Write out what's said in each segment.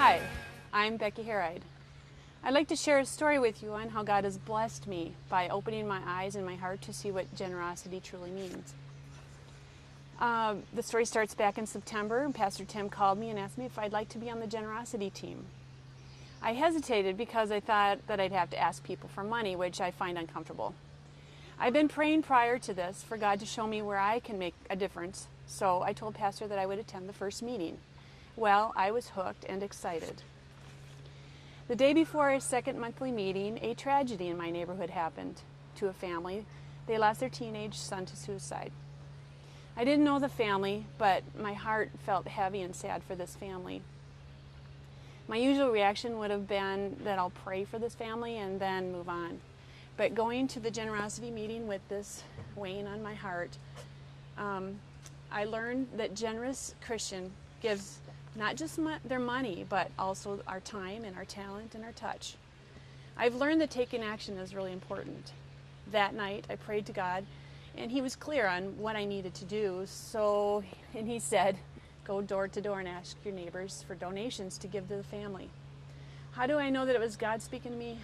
Hi, I'm Becky. I'd like to share a story with you on how God has blessed me by opening my eyes and my heart to see what generosity truly means. The story starts back in September, and Pastor Tim called me and asked me if I'd like to be on the generosity team. I hesitated because I thought that I'd have to ask people for money, which I find uncomfortable. I've been praying prior to this for God to show me where I can make a difference, so I told Pastor that I would attend the first meeting. Well, I was hooked and excited. The day before our second monthly meeting, a tragedy in my neighborhood happened to a family. They lost their teenage son to suicide. I didn't know the family, but my heart felt heavy and sad for this family. My usual reaction would have been that I'll pray for this family and then move on. But going to the generosity meeting with this weighing on my heart, I learned that generous Christian gives not just their money, but also our time and our talent and our touch. I've learned that taking action is really important. That night, I prayed to God, and He was clear on what I needed to do. And He said, go door to door and ask your neighbors for donations to give to the family. How do I know that it was God speaking to me?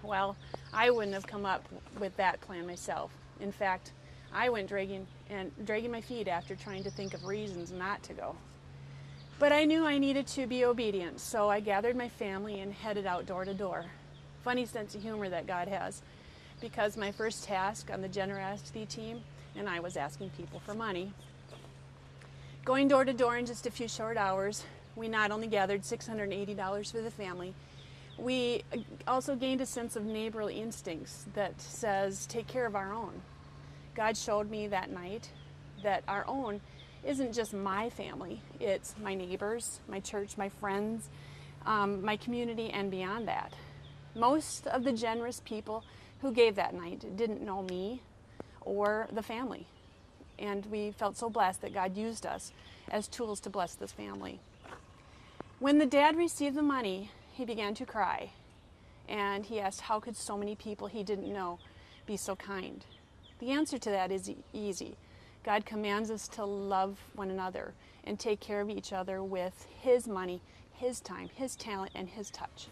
Well, I wouldn't have come up with that plan myself. In fact, I went dragging my feet after trying to think of reasons not to go. But I knew I needed to be obedient, so I gathered my family and headed out door to door. Funny sense of humor that God has, because my first task on the generosity team, and I was asking people for money. Going door to door in just a few short hours, we not only gathered $680 for the family, we also gained a sense of neighborly instincts that says, take care of our own. God showed me that night that our own isn't just my family, it's my neighbors, my church, my friends, my community, and beyond that. Most of the generous people who gave that night didn't know me or the family, and we felt so blessed that God used us as tools to bless this family. When the dad received the money, he began to cry, and he asked how could so many people he didn't know be so kind. The answer to that is easy. God commands us to love one another and take care of each other with His money, His time, His talent, and His touch.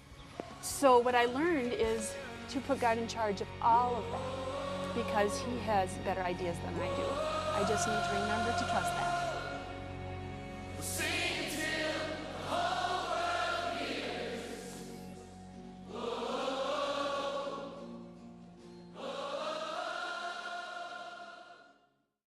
So what I learned is to put God in charge of all of that because He has better ideas than I do. I just need to remember to trust that.